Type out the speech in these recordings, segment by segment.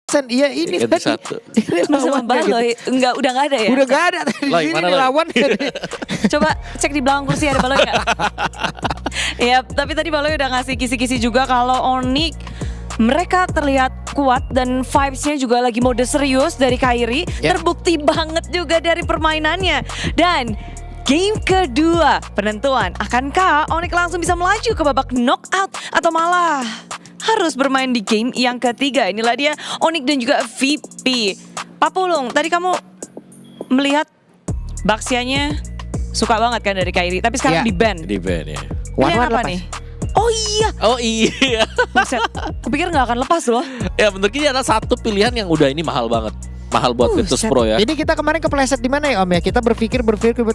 Iya ini ganti tadi. satu. Masa Baloi udah nggak ada ya? Udah gak ada tadi Loi, ini mana Loi? lawan. Coba cek di belakang kursi ada Baloi nggak? Ya, tapi tadi Baloi udah ngasih kisi-kisi juga kalau Onyx mereka terlihat kuat dan vibes-nya juga lagi mode serius dari Kairi. Terbukti banget juga dari permainannya. Dan game kedua penentuan, akankah Onyx langsung bisa melaju ke babak knockout atau malah harus bermain di game yang ketiga? Inilah dia Onyx dan juga VP. Pak Pulung, tadi kamu melihat Baxianya suka banget kan dari Kairi, tapi sekarang di ban. Di band ya. Pilihan One-one apa lepas. nih? Oh iya, Oh iya. buset. Kupikir nggak akan lepas loh. Ya bener ini ada satu pilihan yang udah ini mahal banget. Mahal buat Virtus Buset. Pro ya. Jadi kita kemarin kepleset di mana ya Om ya? Kita berpikir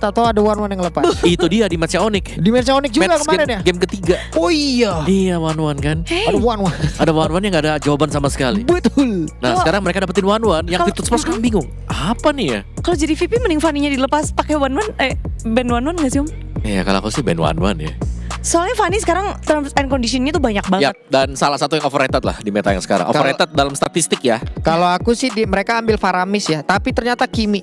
tahu ada one-one yang lepas. Itu dia di match Onyx. Di Mercy Onyx juga Match kemarin game, ya? game ketiga. Oh iya. Iya one-one kan. Ada one-one. Ada one-one yang gak ada jawaban sama sekali. Betul. Nah Kalau- sekarang mereka dapetin one-one. Yang kalau- Virtus Pro sekarang bingung. Apa nih ya? Kalau jadi VP mending Fanny-nya dilepas pakai one ban one nggak sih Om? Ya kalau aku sih band one-one ya. Soalnya Fanny sekarang terms and conditionnya tuh banyak banget. Yap, dan salah satu yang overrated lah di meta yang sekarang. Overrated dalam statistik ya. Kalau aku sih mereka ambil Faramis ya, tapi ternyata Kimi.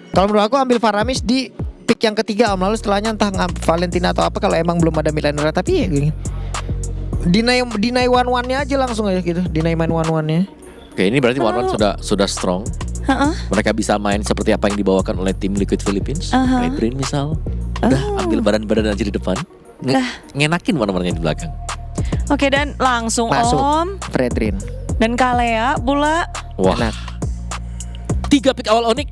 Kalau menurut aku ambil Faramis di pick yang ketiga Om, lalu setelahnya entah Valentina atau apa kalau emang belum ada millennial, tapi ya gini. Dinai one-one-nya aja langsung aja gitu. Dinai main one-one-nya. Oke ini berarti one-one sudah strong. Heeh. Mereka bisa main seperti apa yang dibawakan oleh tim Liquid Philippines. Red Rain misal. Udah ambil badan-badan aja di depan. Ngenakin one-one-nya di belakang. Oke, dan langsung Masuk. Om Fredrin. dan Kalea pula. Wah. Enak. 3 pick awal Onyx.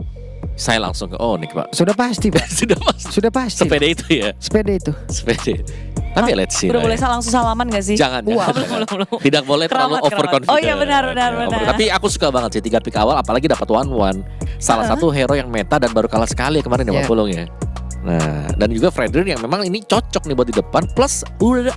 Saya langsung ke Onyx Pak. Sudah pasti Pak. Sudah pasti. Sudah pasti. Sepeda itu ya. Sepeda itu. Sepeda. Tapi let's see. Udah lah boleh ya. langsung salaman gak sih? Jangan, Wah, jangan. belum. Tidak boleh terlalu Keramat, overconfident. Oh iya benar. Tapi aku suka banget sih 3 pick awal, apalagi dapat one-one. Salah satu hero yang meta dan baru kalah sekali kemarin ya Pak Pulung ya. Nah, dan juga Fredrin yang memang ini cocok nih buat di depan. Plus udah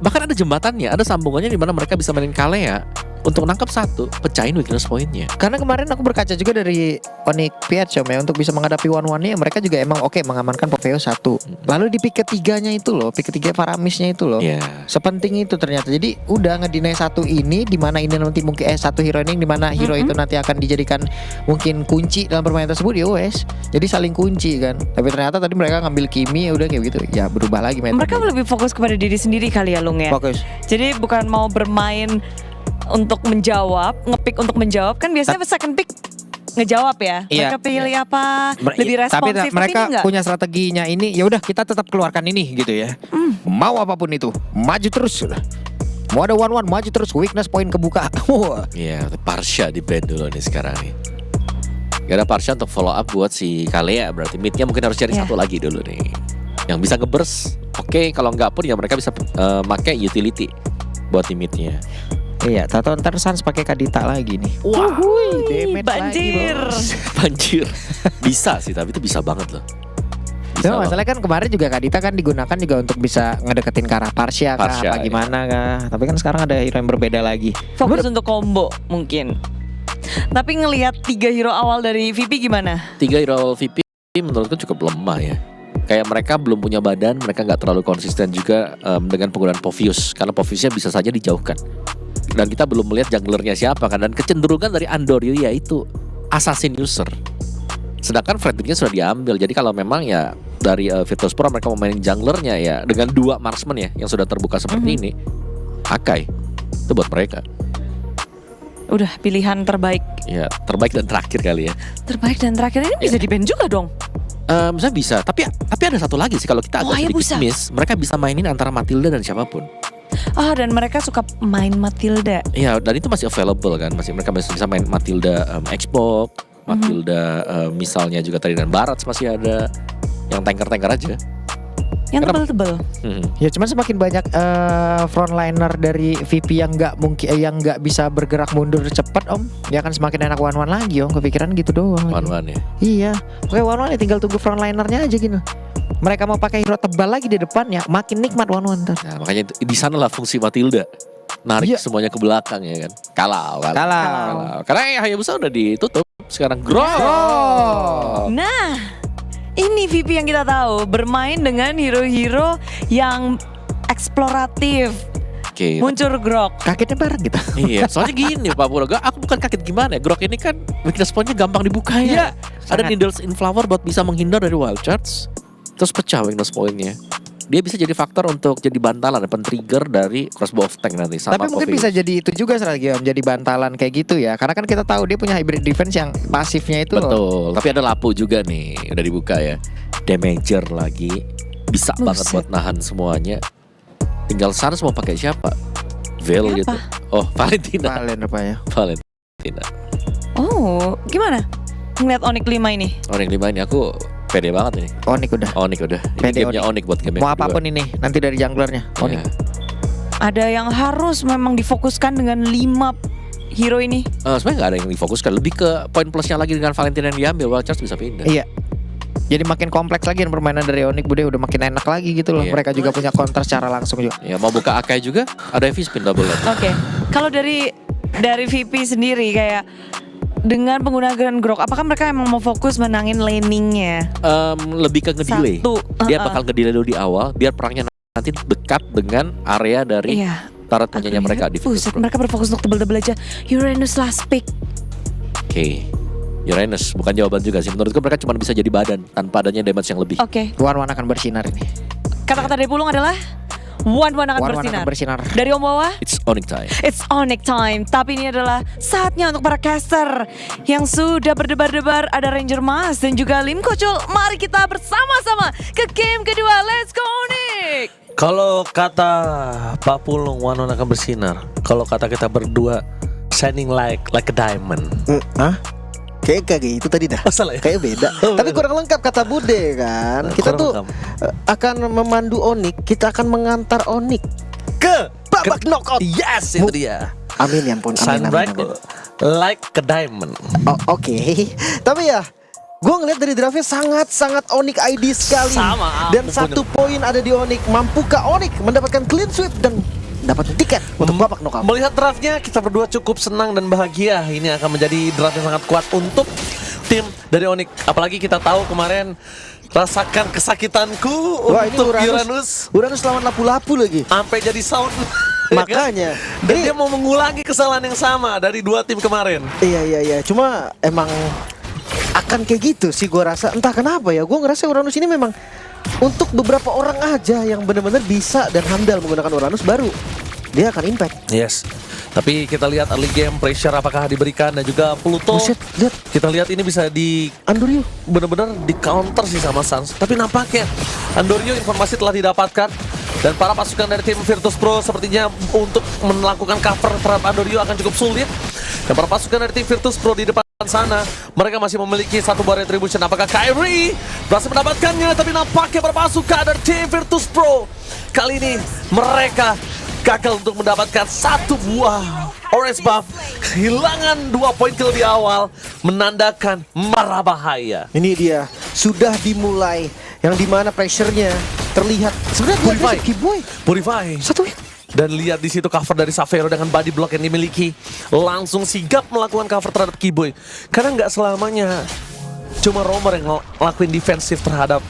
bahkan ada jembatannya, ada sambungannya di mana mereka bisa mainin Kalea untuk nangkap satu, pecahin weakness pointnya. Karena kemarin aku berkaca juga dari Onyx PH ya, untuk bisa menghadapi one-one-nya mereka juga emang oke mengamankan Popeo 1. Lalu di pick ketiganya itu loh, pick ketiga Faramisnya itu loh. Iya. Sepenting itu ternyata. Jadi udah ngedinai satu ini di mana ini nanti mungkin satu hero ini di mana hero itu nanti akan dijadikan mungkin kunci dalam permainan tersebut ya wes. Jadi saling kunci kan. Tapi ternyata tadi mereka ngambil Kimi ya udah kayak gitu. Ya berubah lagi meta. Mereka lebih fokus kepada diri sendiri kali ya Lung ya. fokus. Jadi bukan mau bermain untuk menjawab, ngepick untuk menjawab kan biasanya second pick ngejawab ya. Iya. Mereka pilih apa? Lebih Tapi responsif. mereka ini enggak? punya strateginya ini. Ya udah kita tetap keluarkan ini gitu ya. Mau apapun itu, maju terus. Mau ada one-one, maju terus. Weakness point kebuka. Wah. Iya, Parsha di band dulu nih sekarang nih. Gak ada Parsha untuk follow up buat si Kalea. Berarti midnya mungkin harus cari Iya. satu lagi dulu nih. Yang bisa nge-burst. Oke, kalau nggak pun ya mereka bisa pakai utility buat di midnya. Iya, tato ntar Sans pakai Kadita lagi nih. Wah, Damage banjir. lagi, bos. banjir. Bisa sih, tapi itu bisa banget loh. Bisa Cuma loh. masalahnya kan kemarin juga Kadita kan digunakan juga untuk bisa ngedeketin ke arah Parsha kah, Parsha, apa iya. gimana kah. Tapi kan sekarang ada hero yang berbeda lagi. Fokus untuk combo mungkin. Tapi ngelihat 3 hero awal dari VP gimana? 3 hero awal VP menurutku cukup lemah ya. Kayak mereka belum punya badan, mereka nggak terlalu konsisten juga dengan penggunaan Povius. Karena Poviusnya bisa saja dijauhkan. Dan kita belum melihat junglernya siapa kan. Dan kecenderungan dari Andoryu yaitu assassin user. Sedangkan Fredericknya sudah diambil. Jadi kalau memang ya dari Virtus Pro mereka mau mainin junglernya ya dengan 2 marksman ya yang sudah terbuka seperti ini, Akai itu buat mereka. Udah pilihan terbaik. Ya terbaik dan terakhir kali ya. Terbaik dan terakhir ini bisa di-ban juga dong. Misalnya bisa, tapi ada satu lagi sih kalau kita agak Hayabusa. sedikit miss, mereka bisa mainin antara Matilda dan siapapun. Dan mereka suka main Matilda. Iya, dan itu masih available kan, mereka masih bisa main Matilda Xbox, Matilda misalnya juga tadi dan Barat masih ada, yang tanker aja. Yang tebel-tebel. Ya cuman semakin banyak frontliner dari VP yang nggak mungkin yang nggak bisa bergerak mundur cepat Om, ya kan semakin enak one-one lagi Om. Kepikiran gitu doang. One-one ya. Iya, oke one-one ya tinggal tunggu frontlinernya aja gitu. Mereka mau pakai hero tebal lagi di depan ya, makin nikmat one-one ntar. Nah, makanya di sana lah fungsi Matilda. Narik semuanya ke belakang ya kan. Kalau. Karena Hayabusa udah ditutup. Sekarang grow. Nah, ini VP yang kita tahu bermain dengan hero-hero yang eksploratif. Oke. muncul Grok. Kagetnya bareng kita. Iya, soalnya gini Pak Pura, aku bukan kaget gimana ya. Grok ini kan weakness point-nya gampang dibuka ya. Iya, Ada sangat. Needles in Flower buat bisa menghindar dari wild charge. Terus pecah weakness point-nya. Dia bisa jadi faktor untuk jadi bantalan, pen-trigger dari crossbow of tank nanti sama Tapi mungkin Popeye. bisa jadi itu juga strategi Om, jadi bantalan kayak gitu ya. Karena kan kita tahu dia punya hybrid defense yang pasifnya itu. Betul, tapi ada lapu juga nih, udah dibuka ya. Damager lagi, bisa banget Buset. buat nahan semuanya. Tinggal Sans mau pakai siapa? Veil Pakai gitu. apa? Oh, Valentina. Valen rupanya. Valentina. Oh, gimana? Ngeliat Onyx 5 ini. Onyx 5 ini aku pede banget ini. Onik udah. Onyx udah. Ini Pede gamenya Onyx buat game Mau apapun ini nanti dari junglernya. Onik. Ada yang harus memang difokuskan dengan 5 hero ini. Sebenarnya nggak ada yang difokuskan. Lebih ke poin plusnya lagi dengan Valentina yang diambil. Wild Charge bisa pindah. Iya. Jadi makin kompleks lagi permainan dari Onyx Bude, udah makin enak lagi gitu loh. Iya. Mereka juga punya counter secara langsung juga. Ya mau buka Akai juga ada heavy spin double lane. Oke. Kalau dari VP sendiri kayak dengan penggunaan Grok, apakah mereka emang mau fokus menangin laningnya? Lebih ke ngedelay. Satu. Dia bakal ngedelay dulu di awal biar perangnya nanti dekat dengan area dari Iya. turret punyanya mereka di Buset, Virtus Pro. mereka berfokus untuk double aja. Uranus last pick. Oke. Uranus bukan jawaban juga sih. Menurutku mereka cuma bisa jadi badan tanpa adanya damage yang lebih. Oke. One akan bersinar ini. Kata-kata dari Pulung adalah One akan One bersinar. akan bersinar. Dari Om Wawa, It's Onyx time. it's Onyx time. Tapi ini adalah saatnya untuk para caster yang sudah berdebar-debar. Ada Ranger Mas dan juga Lim Kocul. Mari kita bersama-sama ke game kedua. Let's go Onyx! Kalau kata Pak Pulung, One akan bersinar. Kalau kata kita berdua, shining like a diamond. Hah? Kayak gitu tadi dah. Oh, salah ya? Kayak beda. Tapi kurang lengkap kata Bude kan. Kita Kurang tuh lengkap. akan memandu Onyx, kita akan mengantar Onyx Ke babak knockout. Yes, itu dia. Amin ya ampun. Shine Amin, bright amin, amin. like a diamond. Oh, oke. Tapi ya, gue ngeliat dari draftnya sangat Onyx ID sekali. Sama, Dan aku satu poin ada di Onyx. Mampukah Onyx mendapatkan clean sweep dan dapat tiket untuk babak knockout? Melihat draftnya, kita berdua cukup senang dan bahagia. Ini akan menjadi draft yang sangat kuat untuk tim dari Onyx. Apalagi kita tahu kemarin rasakan kesakitanku Wah, ini untuk Uranus. Uranus. Uranus lawan lapu-lapu lagi. Sampai jadi sound. Makanya. Dan Ini- dia mau mengulangi kesalahan yang sama dari dua tim kemarin. Iya. Cuma emang akan kayak gitu sih gue rasa. Entah kenapa ya. Gue ngerasa Uranus ini memang untuk beberapa orang aja yang benar-benar bisa dan handal menggunakan Uranus baru dia akan impact. Yes. Tapi kita lihat early game pressure apakah diberikan dan juga Pluto. Buset, lihat Kita lihat ini bisa di Anduryu. benar-benar di counter sih sama Sans. Tapi nampaknya Andoryo informasi telah didapatkan dan para pasukan dari tim Virtus Pro sepertinya untuk melakukan cover terhadap Andoryo akan cukup sulit. Dan para pasukan dari tim Virtus Pro di depan sana mereka masih memiliki satu buah retribution. Apakah Kyrie berhasil mendapatkannya? Tapi nampaknya para pasukan dari tim Virtus Pro kali ini mereka gagal untuk mendapatkan satu buah orange buff. Kehilangan 2 poin kill di awal menandakan marah bahaya. Ini dia sudah dimulai yang dimana pressure-nya terlihat sebenarnya dia Purify. agresif, Keyboy. Purify. Satu hit. Dan lihat di situ cover dari Savero dengan body block yang dimiliki. Langsung sigap melakukan cover terhadap Keyboy. Karena nggak selamanya cuma Romer yang ngelakuin defensif terhadap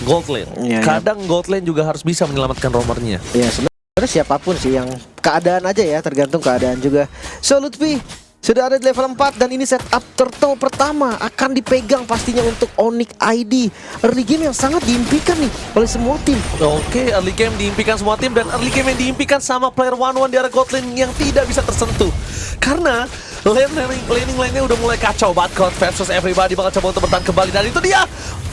gold lane. Iya, iya. Kadang gold lane juga harus bisa menyelamatkan Romernya. Ya sebenarnya siapapun sih yang keadaan aja ya, tergantung keadaan juga. So Lutfi sudah ada di level 4 dan ini setup turtle pertama akan dipegang pastinya untuk Onyx ID. Early game yang sangat diimpikan nih oleh semua tim. Oke, early game diimpikan semua tim dan early game yang diimpikan sama player 1-1 di area gold lane yang tidak bisa tersentuh. Karena laning lane-nya udah mulai kacau. Badcott versus everybody bakal coba untuk bertahan kembali dan itu dia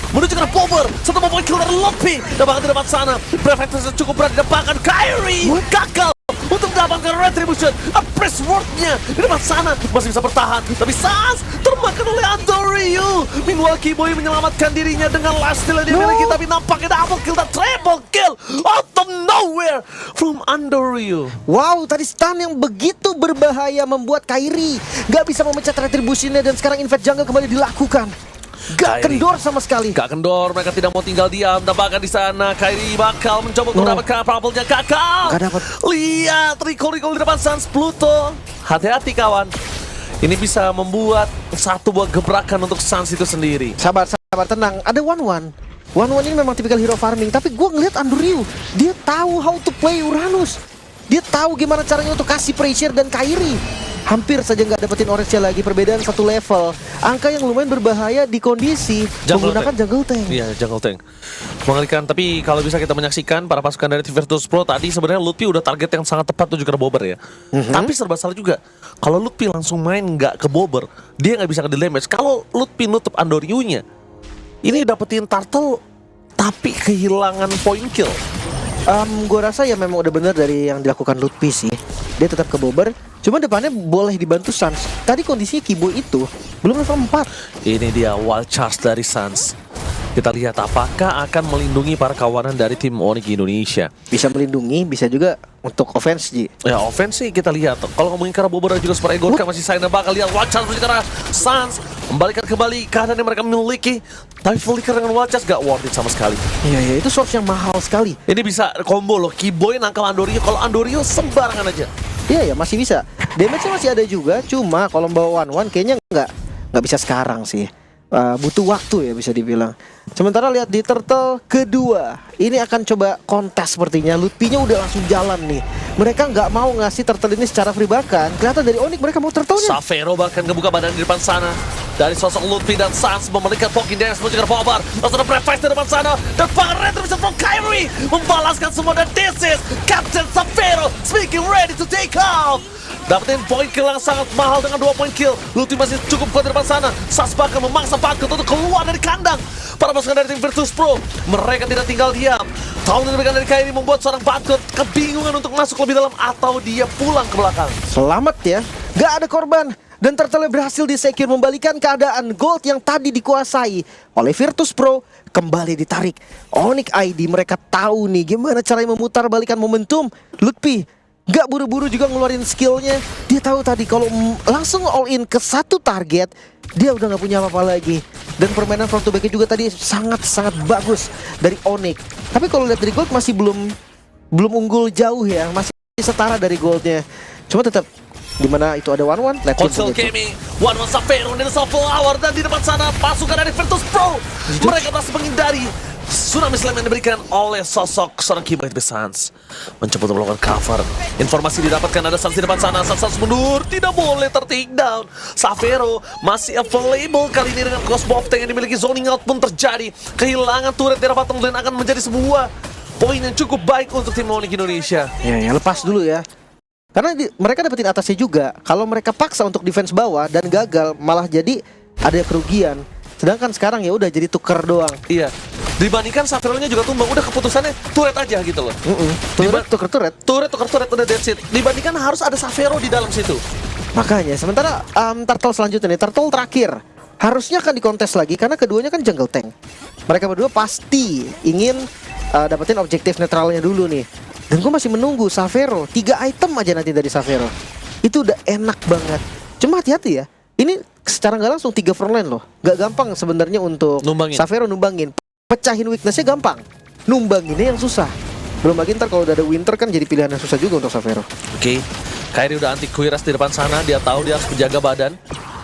menuju ke Power. Satu poin kill dari Lopi dan bahkan di depan sana Prefectus cukup berat didapatkan. Kyrie gagal untuk mendapatkan retribution. Press word-nya di depan sana masih bisa bertahan, tapi Sans termakan oleh Andoryu. Meanwhile Keyboy menyelamatkan dirinya dengan last steal yang dimiliki, tapi nampaknya double kill dan triple kill out of nowhere from Andoryu. Wow, tadi stun yang begitu berbahaya membuat Kyrie gak bisa memecat retribusinya dan sekarang invade jungle kembali dilakukan. Gak Kyrie kendor sama sekali. Gak kendor, mereka tidak mau tinggal diam. Tampaknya di sana Kyrie bakal mencoba untuk mendapatkan bubble-nya, gagal. Gak dapat. Lihat, recall di depan Sans Pluto. Hati-hati kawan. Ini bisa membuat satu buah gebrakan untuk Sans itu sendiri. Sabar, tenang. Ada One ini memang tipikal hero farming, tapi gue ngeliat Andoryu, dia tahu how to play Uranus. Dia tahu gimana caranya untuk kasih pressure, dan Kairi hampir saja nggak dapetin orange-nya lagi. Perbedaan 1 level. Angka yang lumayan berbahaya di kondisi menggunakan jungle tank. Iya, jungle tank. Mengerikan, tapi kalau bisa kita menyaksikan para pasukan dari tim Virtus Pro tadi sebenarnya Lutfi udah target yang sangat tepat tuju ke Bobber ya. Tapi serba salah juga. Kalau Lutfi langsung main nggak ke Bobber, dia nggak bisa ke damage. Kalau Lutfi nutup Andoryu-nya, ini dapetin turtle tapi kehilangan point kill. Gue rasa ya memang udah bener dari yang dilakukan Lutfi sih. Dia tetap ke Bobber, cuma depannya boleh dibantu Suns. Tadi kondisinya Kibo itu belum level 4. Ini dia wild charge dari Suns. Kita lihat apakah akan melindungi para kawanan dari tim Onyx Indonesia. Bisa melindungi, bisa juga untuk offense, Ji. Ya offense sih kita lihat. Kalau ngomongin ke arah Bobber dan juga Super Ego kan masih sayang, bakal lihat wild charge menuju ke arah Suns. Membalikan kembali keadaan yang mereka miliki. Tapi Flicker dengan wild charge gak worth it sama sekali. Iya, itu source yang mahal sekali. Ini bisa combo loh, Kiboy nangkal Andoryu. Kalau Andoryu sembarangan aja. Iya, masih bisa. Damage-nya masih ada juga, cuma kalau bawa 1-1 kayaknya nggak bisa sekarang sih. Butuh waktu ya bisa dibilang. Sementara lihat di turtle kedua, ini akan coba kontes sepertinya. Lutfi-nya udah langsung jalan nih. Mereka nggak mau ngasih turtle ini secara free, bahkan kelihatan dari Onyx mereka mau turtle-nya. Savero bahkan ngebuka badan di depan sana. Dari sosok Lutfi dan Suns memberikan poking dance menuju ke Bobber. Langsung ada breakfast di depan sana. Dan pangeran bisa from Kyrie membalaskan semua, dan this is Captain Savero speaking ready to take off. Dapetin point kill yang sangat mahal dengan 2 point kill. Lutfi masih cukup kuat di depan sana. Suns bahkan memaksa Pankut untuk keluar dari kandang. Para pasukan dari tim Virtus Pro, mereka tidak tinggal diam. Tahun yang diberikan dari Kyrie membuat seorang Pankut kebingungan untuk masuk lebih dalam atau dia pulang ke belakang. Selamat ya, gak ada korban. Dan turtle berhasil disecure, membalikan keadaan. Gold yang tadi dikuasai oleh Virtus Pro kembali ditarik. Onyx ID mereka tahu nih gimana caranya memutar balikan momentum. Lutfi gak buru-buru juga ngeluarin skillnya. Dia tahu tadi kalau langsung all in ke satu target, dia udah gak punya apa-apa lagi. Dan permainan front to back juga tadi sangat-sangat bagus dari Onyx. Tapi kalau lihat dari gold masih belum unggul jauh ya, masih setara dari goldnya. Cuma tetap dimana itu ada 1-1, Konsol Gaming, 1-1 Savero dan Flower, dan di depan sana pasukan dari Virtus Pro. Mereka berhasil menghindari tsunami slam yang diberikan oleh sosok seorang Kiboy Suns. Mencoba untuk melakukan cover. Informasi didapatkan ada Suns di depan sana. Suns mundur, tidak boleh ter-take down. Savero masih available kali ini dengan crossbow tank yang dimiliki. Zoning out pun terjadi. Kehilangan turret di arah bottom lane akan menjadi sebuah poin yang cukup baik untuk tim Onyx Indonesia. Ya, lepas dulu ya. Karena mereka dapetin atasnya juga. Kalau mereka paksa untuk defense bawah dan gagal, malah jadi ada kerugian. Sedangkan sekarang ya udah jadi tuker doang. Iya. Dibandingkan Savero-nya juga tumbang, udah keputusannya turret aja gitu loh. Tuker turret. Turret udah that's it. Dibandingkan harus ada Savero di dalam situ. Makanya sementara turtle selanjutnya nih, turtle terakhir harusnya akan dikontes lagi karena keduanya kan jungle tank. Mereka berdua pasti ingin dapetin objektif netralnya dulu nih. Dan gue masih menunggu Savero, 3 item aja nanti dari Savero. Itu udah enak banget. Cuma hati-hati ya, ini secara nggak langsung 3 frontline loh. Gak gampang sebenarnya untuk Savero numbangin. Pecahin weaknessnya gampang, numbanginnya yang susah. Belum lagi ntar kalau udah ada winter kan jadi pilihan yang susah juga untuk Savero. Oke, Kyrie udah anti kuiras di depan sana. Dia tahu dia harus menjaga badan.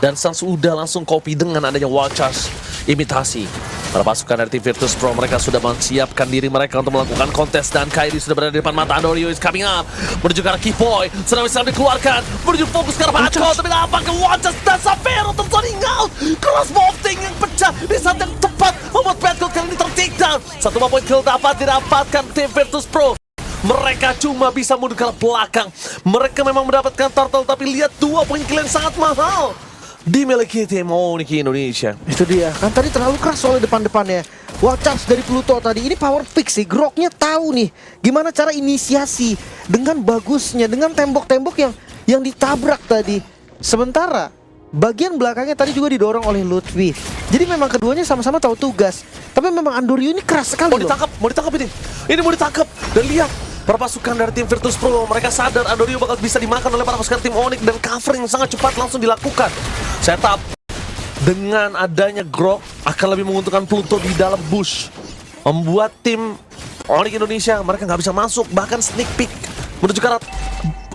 Dan Suns udah langsung copy dengan adanya wild charge imitasi. Para pasukan dari tim Virtus Pro, mereka sudah menyiapkan diri mereka untuk melakukan kontes. Dan Kyrie sudah berada di depan mata. Andoryu is coming up menuju ke arah Kiboy. Sedang bisa dikeluarkan, menuju fokus ke arah Pankut. Tapi apa ke wild charge dan Savero terzoning out. Crossbow thing yang pecah di saat yang tepat membuat Pankut kali ini ter-take down. 1 point kill dapat didapatkan tim Virtus Pro. Mereka cuma bisa mundur ke belakang. Mereka memang mendapatkan turtle, tapi lihat 2 point kill yang sangat mahal dimiliki tim Onyx Indonesia. Itu dia, kan tadi terlalu keras soalnya depan-depannya. Wild charge dari Pluto tadi, ini power pick sih. Groknya tahu nih gimana cara inisiasi dengan bagusnya, dengan tembok-tembok yang ditabrak tadi. Sementara bagian belakangnya tadi juga didorong oleh Lutfi. Jadi memang keduanya sama-sama tahu tugas. Tapi memang Andoryu ini keras sekali Mau ditangkap ini. Ini mau ditangkap. Dan lihat, para pasukan dari tim Virtus Pro, mereka sadar Andoryu bakal bisa dimakan oleh para pasukan tim Onyx. Dan covering yang sangat cepat langsung dilakukan. Setup dengan adanya Grok akan lebih menguntungkan Pluto di dalam bush. Membuat tim Onyx Indonesia mereka nggak bisa masuk. Bahkan sneak peek menuju ke arah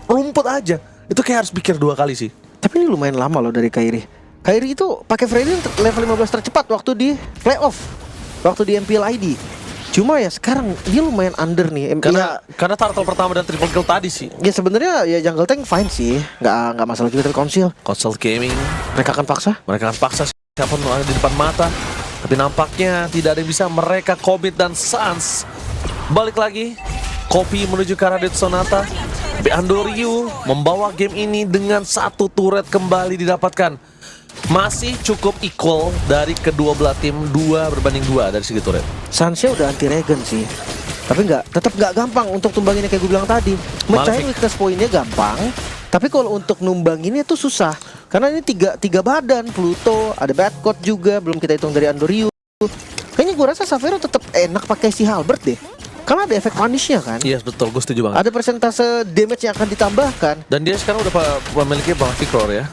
rumput aja. Itu kayak harus pikir 2 kali sih. Tapi ini lumayan lama loh dari Kyrie. Kyrie itu pakai Freddy level 15 tercepat waktu di playoff, waktu di MPL ID. Cuma ya sekarang dia lumayan under nih. Karena turtle pertama dan triple kill tadi sih. Ya sebenarnya ya jungle tank fine sih, nggak masalah juga dari Konsil. Console Gaming, Mereka akan paksa. mereka akan paksa siapa yang ada di depan mata. Tapi nampaknya tidak ada yang bisa mereka commit dan Sans balik lagi. Kopi menuju ke arah Dead Sonata. Tapi Andoryu membawa game ini dengan 1 turret kembali didapatkan. Masih cukup equal dari kedua belah tim, 2-2 dari segi turret. Sansnya udah anti regen sih. Tapi tetap nggak gampang untuk tumbanginnya kayak gue bilang tadi. Mecahin Malefic. weakness poinnya gampang, tapi kalau untuk numbanginnya tuh susah. Karena ini tiga badan, Pluto, ada Badcode juga, belum kita hitung dari Andoryu. Kayaknya gue rasa Savero tetap enak pakai si Halberd deh. Karena ada efek punishnya kan. Iya betul, gue setuju banget. Ada persentase damage yang akan ditambahkan. Dan dia sekarang udah memiliki Malefic Roar ya.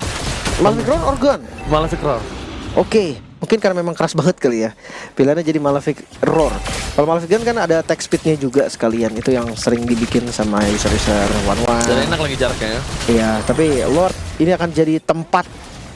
Malefic Roar Organ. Malefic Roar. Oke, mungkin karena memang keras banget kali ya. Pilihannya jadi Malefic Roar. Kalau Malefic Gun kan ada attack speednya juga sekalian. Itu yang sering dibikin sama user-user one-one. Dan enak lagi jaraknya ya. Iya, tapi Lord ini akan jadi tempat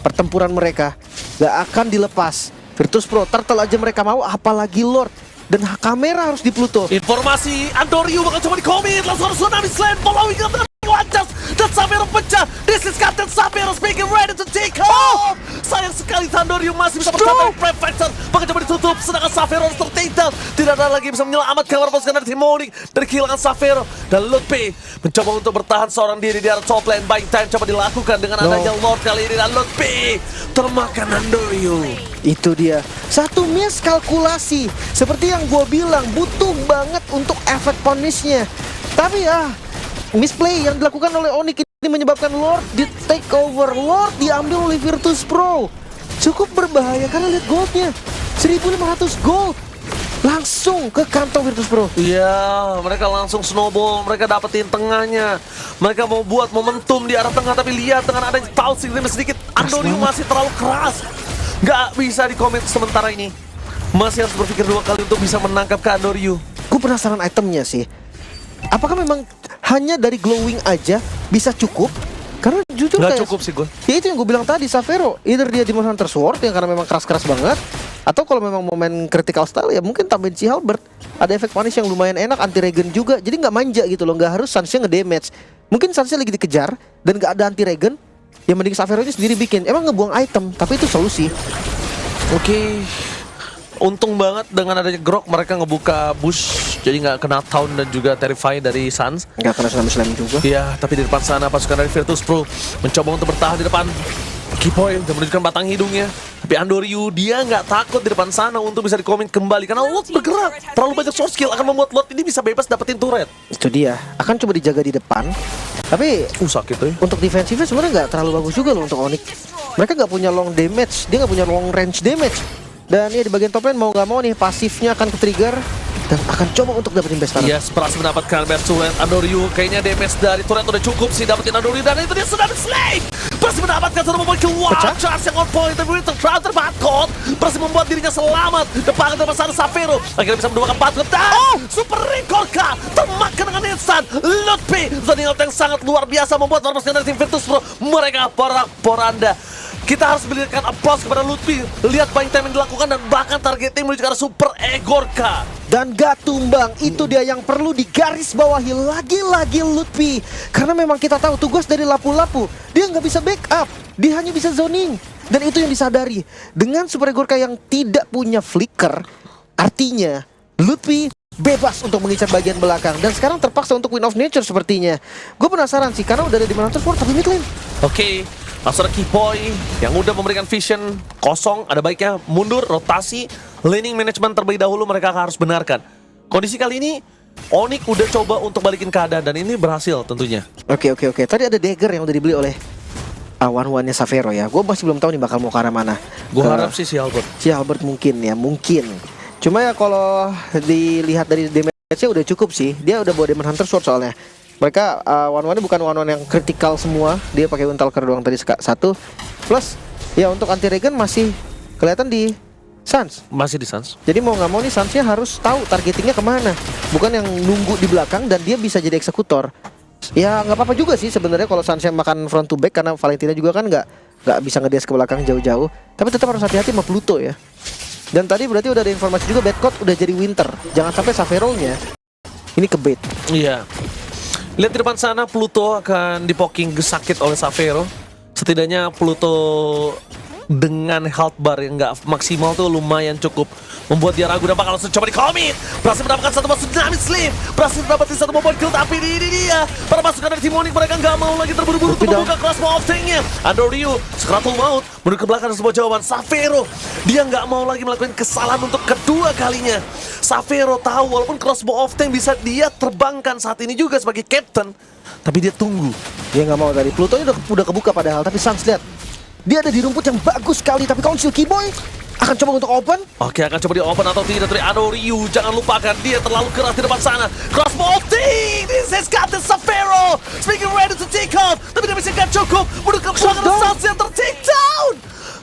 pertempuran mereka. Gak akan dilepas. Virtus Pro, Turtle aja mereka mau, apalagi Lord. Dan kamera harus di Pluto. Informasi Andoryu bakal coba di-commit. Langsung harus Tsunami Slam following up dengan Wanjas. Dan Savero pecah. This is Captain Savero speaking ready to take off. Sayang sekali Andoryu masih bisa mencapai Prefector. Bakal coba ditutup. Sedangkan Savero harus tertatal. Tidak ada lagi bisa menyelamatkan para pasukan dari tim Onyx dari kehilangan Savero. Dan Lutfi mencoba untuk bertahan seorang diri di arah top lane. Buying time coba dilakukan dengan adanya Lord kali ini. Dan Lutfi termakan Andoryu. Itu dia, satu miskalkulasi. Seperti yang gue bilang, butuh banget untuk efek punishnya. Tapi misplay yang dilakukan oleh Onyx ini menyebabkan Lord di take over. Lord diambil oleh Virtus Pro. Cukup berbahaya karena lihat goldnya, 1500 gold. Langsung ke kantong Virtus Pro. Iya, mereka langsung snowball, mereka dapetin tengahnya. Mereka mau buat momentum di arah tengah, tapi lihat dengan adanya pulsing sedikit, Andoryu masih terlalu keras. Gak bisa di-commit sementara ini. Masih harus berpikir 2 kali untuk bisa menangkap ke Andoryu. Gue penasaran itemnya sih. Apakah memang hanya dari glowing aja bisa cukup? Karena jujur Gak kayak cukup sih gue. ya itu yang gue bilang tadi, Savero either dia Demon Hunter Sword yang karena memang keras-keras banget, atau kalau memang mau main critical style ya mungkin tambahin si Halberd. Ada efek punish yang lumayan enak, anti regen juga. Jadi nggak manja gitu loh, nggak harus Sansnya ngedamage. Mungkin Sansnya lagi dikejar dan nggak ada anti regen, ya mending Savero nya sendiri bikin. Emang ngebuang item, tapi itu solusi. Oke. Untung banget dengan adanya Grok mereka ngebuka bush, jadi nggak kena Town dan juga Terrify dari Suns. Nggak kena Tsunami Slam juga. Iya, tapi di depan sana pasukan dari Virtus Pro mencoba untuk bertahan di depan Kipoy dan menunjukkan batang hidungnya. Tapi Andoryu dia nggak takut di depan sana untuk bisa di-commit kembali karena Lot bergerak. Terlalu banyak source skill akan membuat Lot ini bisa bebas dapetin turret. Itu dia, akan coba dijaga di depan. Tapi Sakit tuh. untuk defensifnya sebenarnya nggak terlalu bagus juga loh untuk Onyx. Mereka nggak punya long damage, dia nggak punya long range damage. Dan ya di bagian top lane mau nggak mau nih pasifnya akan ke-trigger dan akan coba untuk dapetin best parah. Yes, berhasil mendapatkan best turret Andoryu. Kayaknya damage dari turret udah cukup sih dapetin Andoryu. Dan itu dia Tsunami Slam. Berhasil mendapatkan satu momen kill. Wow, charge yang on point. Tapi Winter Crown terbakot. Berhasil membuat dirinya selamat. Depan dari sana Savero. Akhirnya bisa menduakan Badcode. Dan Super Rekorka termakan dengan instan. Lutfi Zoning out yang sangat luar biasa membuat para pasukan dari tim Virtus Pro mereka porak-poranda. Kita harus berikan applause kepada Lutfi. Lihat buying time yang dilakukan dan bahkan targeting menuju ke arah Super Egorka. Dan gak tumbang, itu dia yang perlu digaris bawahi lagi-lagi Lutfi. Karena memang kita tahu tugas dari Lapu-Lapu, dia nggak bisa backup, dia hanya bisa zoning. Dan itu yang disadari. Dengan Super Egorka yang tidak punya flicker, artinya Lutfi bebas untuk mengincar bagian belakang. Dan sekarang terpaksa untuk Win of Nature sepertinya. Gue penasaran sih, karena udah ada di Manhunter Sword tapi mid lane. Oke, langsung ada Kipoy yang udah memberikan vision kosong. Ada baiknya mundur, rotasi, laning management terlebih dahulu mereka harus benarkan. Kondisi kali ini Onyx udah coba untuk balikin keadaan dan ini berhasil tentunya. Oke. Tadi ada dagger yang udah dibeli oleh one-one-nya Savero ya. Gue masih belum tahu nih bakal mau ke arah mana. Gue harap sih si Albert. Si Albert mungkin. Cuma ya kalau dilihat dari damage-nya udah cukup sih. Dia udah bawa Demon Hunter Sword soalnya. Mereka one-one-nya bukan one-one yang kritikal semua. Dia pakai Untalker doang tadi satu. Plus ya untuk anti regen masih kelihatan di Suns. Masih di Suns. Jadi mau nggak mau nih Sunsnya harus tahu targetingnya kemana. Bukan yang nunggu di belakang dan dia bisa jadi eksekutor. Ya nggak apa-apa juga sih sebenarnya kalau Sunsnya makan front to back karena Valentina juga kan nggak bisa ngedes ke belakang jauh-jauh. Tapi tetap harus hati-hati sama Pluto ya. Dan tadi berarti udah ada informasi juga Bad Code udah jadi Winter. Jangan sampai Savero-nya ini ke bait. Iya. Lihat di depan sana, Pluto akan dipoking sakit oleh Savero. Setidaknya Pluto dengan health bar yang nggak maksimal tuh lumayan cukup membuat dia ragu dan bakal langsung coba di-commit. Berhasil mendapatkan satu bom tsunami slim, berhasil mendapatkan satu bom kill, tapi ini dia para pasukan dari tim Onyx mereka nggak mau lagi terburu-buru untuk membuka crossbow of tank-nya. Andoryu Skratul Maut mundur ke belakang sebuah jawaban. Savero dia nggak mau lagi melakukan kesalahan untuk kedua kalinya. Savero tahu walaupun crossbow of tank bisa dia terbangkan saat ini juga sebagai captain, tapi dia tunggu. Dia nggak mau tadi. Pluto udah kebuka padahal, tapi Sans lihat. Dia ada di rumput yang bagus sekali, tapi Council Keyboy akan coba untuk open. Oke, akan coba di open atau tidak dari Andoryu. Jangan lupakan dia terlalu keras di depan sana. Crossbow of tank. This is Captain Savero. Speaking ready to take off. Tapi dia masih nggak cukup. Mundur ke belakang Sans yang ter-take down.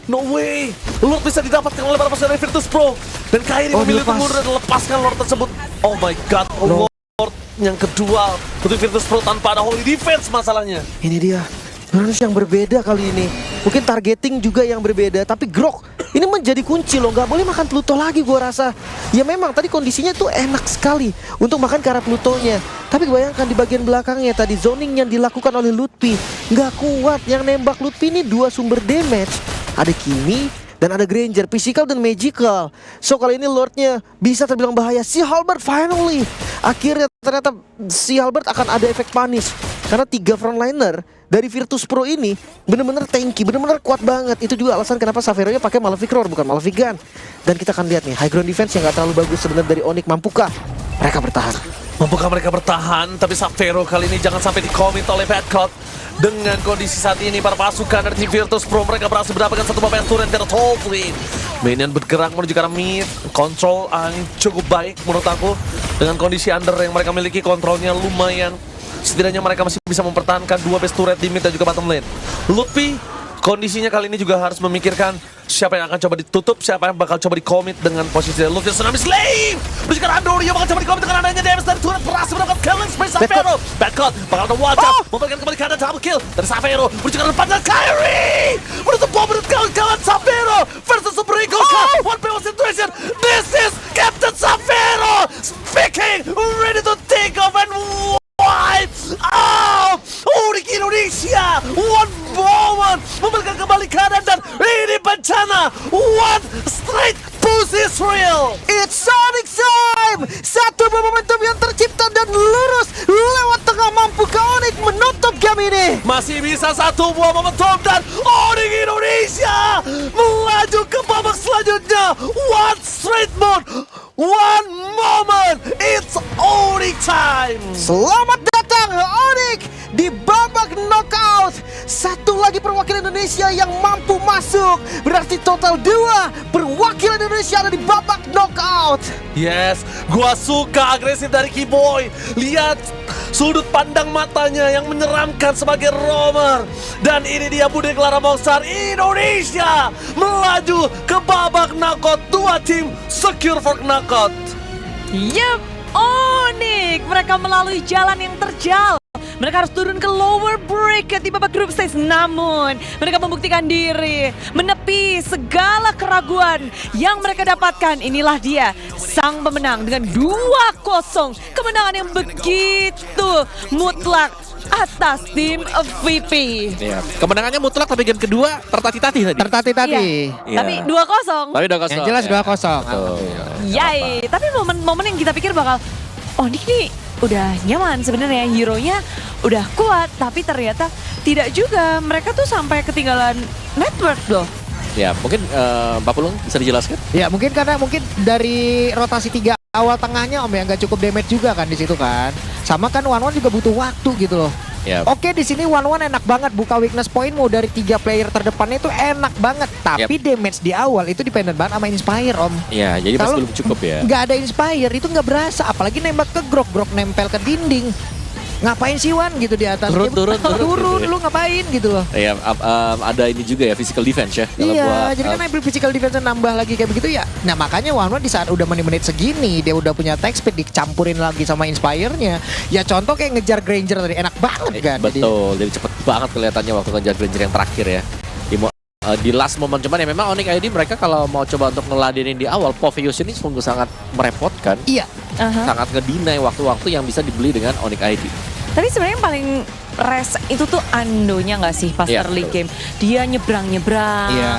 No way. Lord bisa didapatkan oleh para pasukan dari Virtus Pro. Dan Kairi memilih untuk mundur dan lepaskan Lord tersebut. Oh my god. Lord yang kedua untuk Virtus Pro tanpa ada holy defense masalahnya. Ini dia. Harus yang berbeda kali ini. Mungkin targeting juga yang berbeda. Tapi Grok ini menjadi kunci loh. Gak boleh makan Pluto lagi gua rasa. Ya memang tadi kondisinya tuh enak sekali untuk makan ke arah Plutonya. Tapi bayangkan di bagian belakangnya tadi zoning yang dilakukan oleh Lutfi gak kuat. Yang nembak Lutfi ini 2 sumber damage. Ada Kimi dan ada Granger, physical dan magical. So kali ini Lordnya bisa terbilang bahaya. Si Halberd finally. Akhirnya ternyata si Halberd akan ada efek panis. Karena 3 frontliner dari Virtus Pro ini bener-bener tanky, bener-bener kuat banget. Itu juga alasan kenapa Savero-nya pakai Malefic Roar bukan Malefic Gun. Dan kita akan lihat nih high ground defense yang gak terlalu bagus sebenarnya dari Onyx. Mampukah mereka bertahan? Mampukah mereka bertahan? Tapi Savero kali ini jangan sampai di-commit oleh Bad Code. Dengan kondisi saat ini para pasukan dari tim Virtus Pro mereka berhasil mendapatkan satu bom turret dari Tolfleet. Minion bergerak menuju ke arah mid. Kontrol yang cukup baik menurut aku. Dengan kondisi under yang mereka miliki, kontrolnya lumayan. Setidaknya mereka masih bisa mempertahankan 2 base turret di mid dan juga bottom lane. Lutfi kondisinya kali ini juga harus memikirkan siapa yang akan coba ditutup, siapa yang bakal coba di-commit dengan posisi Lutfi. Tsunami Slave! Berjika Andoryu bakal coba di-commit dengan adanya damage dari turret, berhasil mendapatkan killing space Savero. Backlot bakal ada wajah, memberikan kembali keadaan double kill dari Savero. Berjika depan dan Kairi! Menutup bom menurut kawan-kawan Savero versus Super Eagle. 1v1 situation. This is Captain Savero speaking, ready to take off and Onyx Indonesia, one moment memberikan kembali keadaan dan ini bencana. One straight push Israel. It's Onyx time! Satu momentum yang tercipta dan lurus lewat tengah. Mampukah Onyx menutup game ini? Masih bisa satu buah momentum dan Onyx Indonesia melaju ke babak selanjutnya. One straight mode, one moment. It's Onyx time. Selamat datang Onyx di babak knockout. Satu lagi perwakilan Indonesia yang mampu masuk. Berarti total 2 perwakilan Indonesia ada di babak knockout. Yes, gua suka agresif dari Keyboy. Lihat sudut pandang matanya yang menyeramkan sebagai roamer. Dan ini dia Budi Clara Mongsar Indonesia melaju ke babak knockout. 2 tim secure for knockout. Yup, Onyx mereka melalui jalan yang terjal. Mereka harus turun ke lower bracket di babak group stage. Namun mereka membuktikan diri, menepi segala keraguan yang mereka dapatkan. Inilah dia sang pemenang dengan 2-0. Kemenangan yang begitu mutlak atas tim VP. Iya. Kemenangannya mutlak tapi game kedua tertati-tati tadi. Tertati-tati. Iya. Tapi 2-0. Tapi udah kosong. Yang jelas 2-0. Yay, tapi momen-momen yang kita pikir bakal Onyx nih udah nyaman sebenarnya, hero-nya udah kuat, tapi ternyata tidak juga. Mereka tuh sampai ketinggalan network loh. Ya, mungkin Pak Pulung bisa dijelaskan? Ya mungkin karena dari rotasi 3 awal tengahnya Om ya nggak cukup damage juga kan di situ kan. Sama kan One juga butuh waktu gitu loh. Ya. Oke di sini One enak banget buka weakness point mau dari 3 player terdepannya itu enak banget. Tapi damage di awal itu dependent banget sama Inspire Om. Ya, jadi masih Kalau belum cukup ya. nggak ada Inspire itu nggak berasa. Apalagi nembak ke Grok nempel ke dinding. Ngapain sih Wan gitu di atas? Turun. Lu ngapain gitu loh. Iya, ada ini juga ya physical defense ya. Kalau Iya, buat, jadi kan ambil physical defense nambah lagi kayak begitu ya. Nah makanya One di saat udah menit-menit segini dia udah punya attack speed dicampurin lagi sama Inspire-nya. Ya contoh kayak ngejar Granger tadi enak banget kan. betul, jadi cepet banget kelihatannya waktu ngejar Granger yang terakhir ya. di last moment. Cuman ya memang Onyx ID mereka kalau mau coba untuk ngeladenin di awal, Povius ini sungguh sangat merepotkan. Iya. Sangat ngedinai waktu-waktu yang bisa dibeli dengan Onyx ID. Tapi sebenarnya yang paling res itu tuh Andonya nggak sih pas Iya, early betul. game. Dia nyebrang-nyebrang. Iya.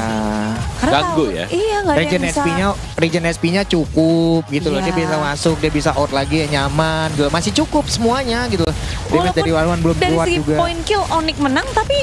Karena Ganggu tahu- ya. Iya nggak ada Regen yang bisa. SP-nya cukup gitu loh. Dia Iya. bisa masuk, dia bisa out lagi nyaman gitu. Masih cukup semuanya gitu. Damage dari One belum dari kuat segi juga. point kill Onyx menang, tapi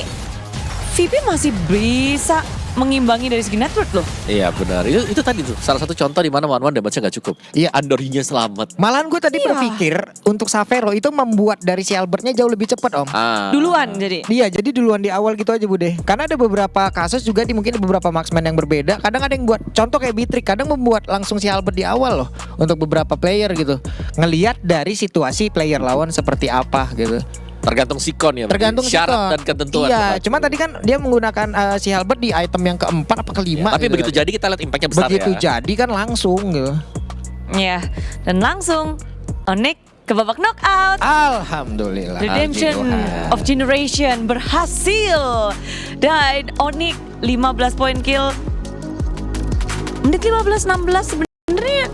VP masih bisa mengimbangi dari segi network loh. Iya benar. Itu tadi tuh salah satu contoh di mana One damage-nya nggak cukup. Iya. Andorinya selamat. Malahan gue tadi Iya. berpikir untuk Savero itu membuat dari si Albertnya jauh lebih cepat Om. Duluan jadi. Iya, jadi duluan di awal gitu aja Bude. Karena ada beberapa kasus juga di mungkin beberapa marksman yang berbeda. Kadang ada yang buat contoh kayak Bitrick, kadang membuat langsung si Albert di awal loh untuk beberapa player gitu. Ngelihat dari situasi player lawan seperti apa gitu. Tergantung sikon ya. Tergantung syarat sikon. dan ketentuan. Iya, berlaku. cuma tadi kan dia menggunakan si Albert di item yang keempat apa kelima. Tapi gitu. begitu jadi kita lihat impact-nya besar begitu ya. jadi kan langsung gitu. Ya, dan langsung Onyx ke babak knockout. Alhamdulillah. Redemption Alhamdulillah. of Generation berhasil. Dan Onyx 15 point kill. Menit 15-16 sebenarnya